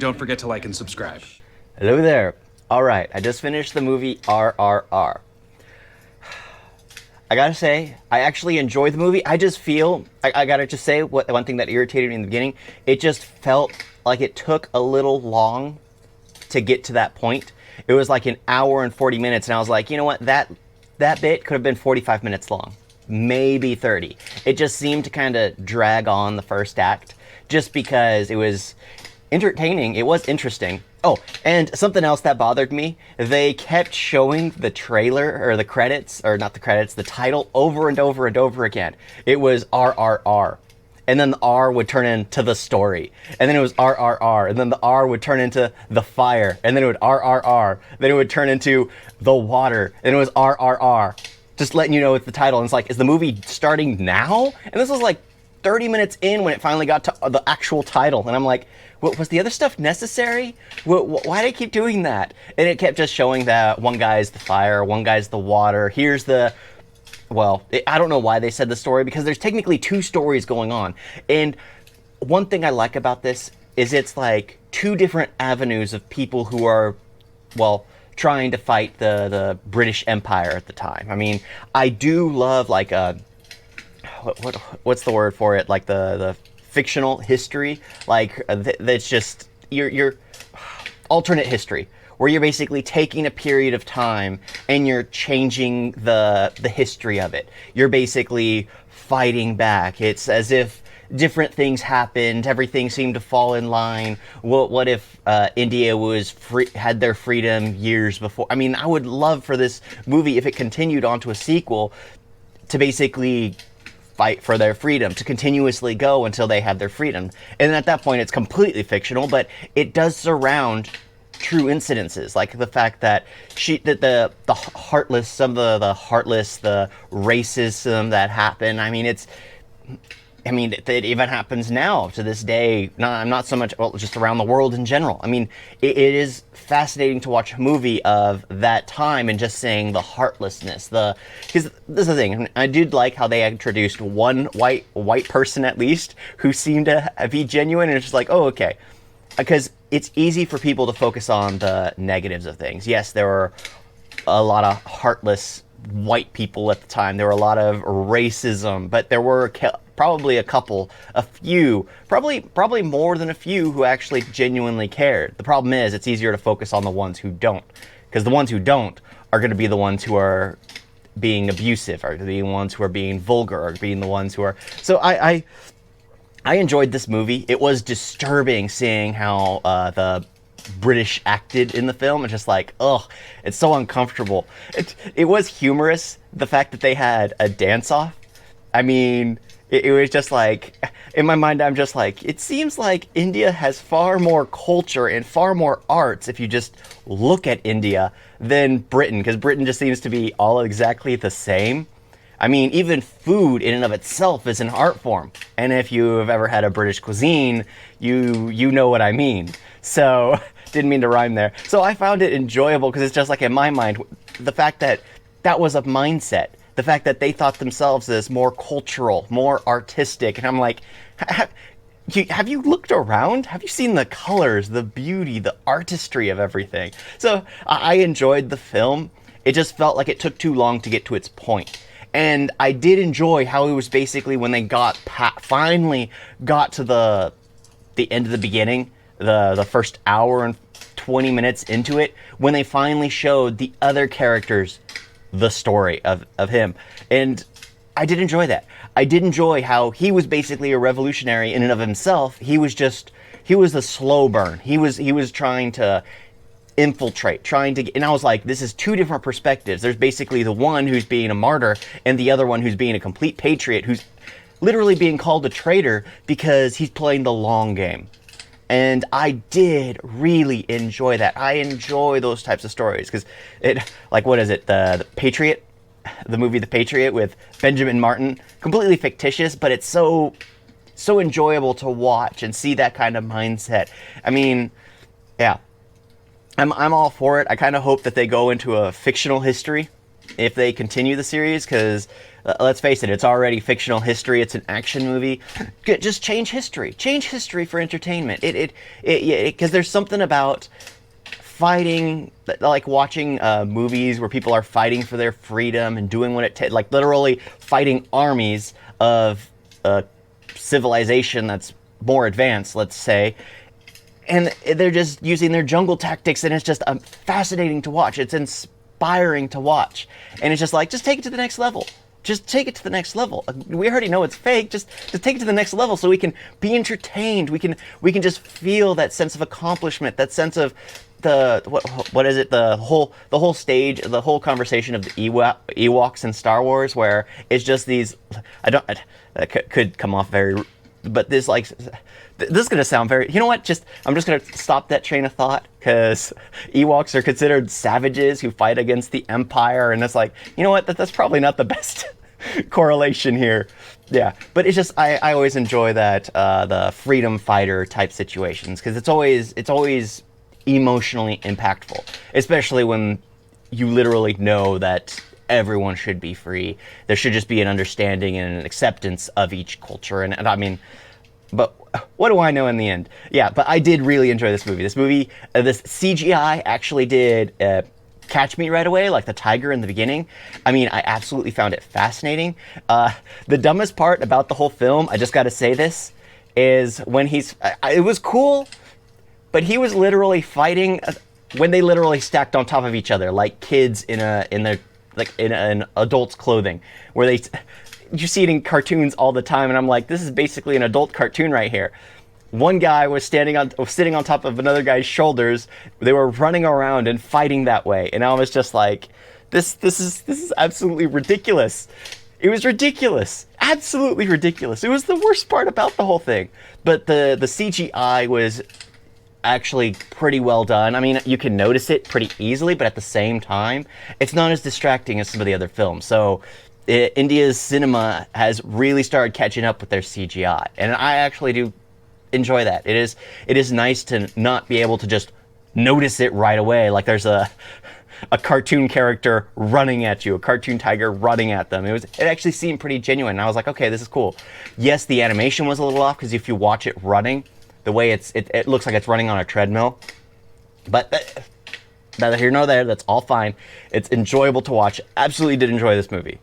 don't forget to like and subscribe. Hello there. All right, I just finished the movie RRR. I gotta say, I actually enjoyed the movie. I just feel, I gotta just say, one thing that irritated me in the beginning, it just felt like it took a little long to get to that point. It was like an hour and 40 minutes, and I was like, you know what, that bit could have been 45 minutes long, maybe 30. It just seemed to kind of drag on the first act, just because it was entertaining, it was interesting. Oh, and something else that bothered me, they kept showing the trailer, or the credits, or not the credits, the title over and over and over again. It was RRR. And then the R would turn into the story. And then it was RRR. And then the R would turn into the fire. And then it would RRR. Then it would turn into the water. And it was RRR. Just letting you know it's the title. And it's like, is the movie starting now? And this was like 30 minutes in when it finally got to the actual title. And I'm like, was the other stuff necessary? Why do they keep doing that? And it kept just showing that one guy's the fire, one guy's the water. Here's the... Well, I don't know why they said the story, because there's technically two stories going on. And one thing I like about this is it's like two different avenues of people who are, well, trying to fight the British Empire at the time. I mean, I do love like what's the word for it? Like the fictional history, like that's just your alternate history, where you're basically taking a period of time and you're changing the history of it. You're basically fighting back. It's as if different things happened, everything seemed to fall in line. What if India was had their freedom years before? I mean, I would love for this movie, if it continued onto a sequel, to basically fight for their freedom, to continuously go until they have their freedom. And at that point, it's completely fictional, but it does surround true incidences, like the fact that the heartless, some of the heartless, the racism that happened. I mean, it even happens now to this day. Not so much, well, just around the world in general. I mean, it is fascinating to watch a movie of that time and just saying the heartlessness. Because this is the thing, I did like how they introduced one white person at least who seemed to be genuine, and it's just like, oh, okay. Because it's easy for people to focus on the negatives of things. Yes, there were a lot of heartless white people at the time. There were a lot of racism, but there were probably a few, probably more than a few who actually genuinely cared. The problem is it's easier to focus on the ones who don't, because the ones who don't are going to be the ones who are being abusive, are the ones who are being vulgar, are being the ones who are... So I enjoyed this movie. It was disturbing seeing how the British acted in the film. It's just like, ugh, it's so uncomfortable. It was humorous, the fact that they had a dance-off. I mean, it was just like, in my mind, I'm just like, it seems like India has far more culture and far more arts, if you just look at India, than Britain, because Britain just seems to be all exactly the same. I mean, even food in and of itself is an art form. And if you have ever had a British cuisine, you know what I mean. So, didn't mean to rhyme there. So I found it enjoyable, because it's just like, in my mind, the fact that that was a mindset. The fact that they thought themselves as more cultural, more artistic. And I'm like, have you looked around? Have you seen the colors, the beauty, the artistry of everything? So I enjoyed the film. It just felt like it took too long to get to its point. And I did enjoy how it was basically when they finally got to the end of the beginning, the first hour and 20 minutes into it, when they finally showed the other characters the story of him. And I did enjoy that. I did enjoy how he was basically a revolutionary in and of himself. He was the slow burn. He was trying to infiltrate, and I was like, this is two different perspectives. There's basically the one who's being a martyr and the other one who's being a complete patriot, who's literally being called a traitor because he's playing the long game. And I did really enjoy that. I enjoy those types of stories, because like, what is it, the Patriot, the movie The Patriot with Benjamin Martin, completely fictitious, but it's so enjoyable to watch and see that kind of mindset. I mean, yeah. I'm all for it. I kind of hope that they go into a fictional history if they continue the series, because let's face it, it's already fictional history. It's an action movie. Just change history. Change history for entertainment. Because there's something about fighting, like watching movies where people are fighting for their freedom and doing what it takes, like literally fighting armies of civilization that's more advanced, let's say, and they're just using their jungle tactics, and it's just fascinating to watch. It's inspiring to watch, and it's just like, just take it to the next level. Just take it to the next level. We already know it's fake. Just take it to the next level so we can be entertained. We can just feel that sense of accomplishment, that sense of the what is it? The whole stage, the whole conversation of the Ewoks in Star Wars, where it's just these. That could come off very, but this is gonna sound very. You know what? I'm just gonna stop that train of thought, because Ewoks are considered savages who fight against the Empire, and it's like, you know what? That's probably not the best correlation here. Yeah, but it's just I always enjoy that the freedom fighter type situations, because it's always emotionally impactful, especially when you literally know that everyone should be free. There should just be an understanding and an acceptance of each culture, and I mean, but what do I know in the end? Yeah, but I did really enjoy this movie. This CGI actually did catch me right away, like the tiger in the beginning. I mean, I absolutely found it fascinating. The dumbest part about the whole film, I just got to say this, is when it was cool, but he was literally fighting when they literally stacked on top of each other, like kids in an adult's clothing, where you see it in cartoons all the time, and I'm like, this is basically an adult cartoon right here. One guy was sitting on top of another guy's shoulders. They were running around and fighting that way, and I was just like, this is absolutely ridiculous. It was ridiculous, absolutely ridiculous. It was the worst part about the whole thing. But the CGI was actually pretty well done. I mean, you can notice it pretty easily, but at the same time, it's not as distracting as some of the other films. So India's cinema has really started catching up with their CGI, and I actually do enjoy that. It is nice to not be able to just notice it right away, like there's a cartoon character running at you, a cartoon tiger running at them. It actually seemed pretty genuine, and I was like, okay, this is cool. Yes, the animation was a little off, because if you watch it running, the way it looks like it's running on a treadmill. But neither here nor there, that's all fine. It's enjoyable to watch. Absolutely did enjoy this movie.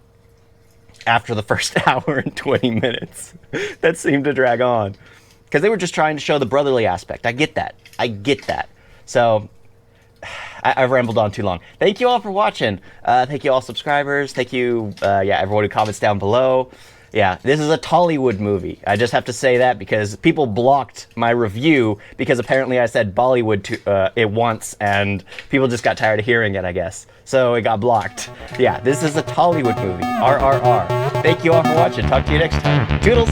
After the first hour and 20 minutes. That seemed to drag on. Because they were just trying to show the brotherly aspect. I get that. So, I've rambled on too long. Thank you all for watching. Thank you all subscribers. Thank you, everyone who comments down below. Yeah, this is a Tollywood movie. I just have to say that because people blocked my review because apparently I said Bollywood it once, and people just got tired of hearing it, I guess. So it got blocked. Yeah, this is a Tollywood movie. RRR. Thank you all for watching. Talk to you next time. Toodles!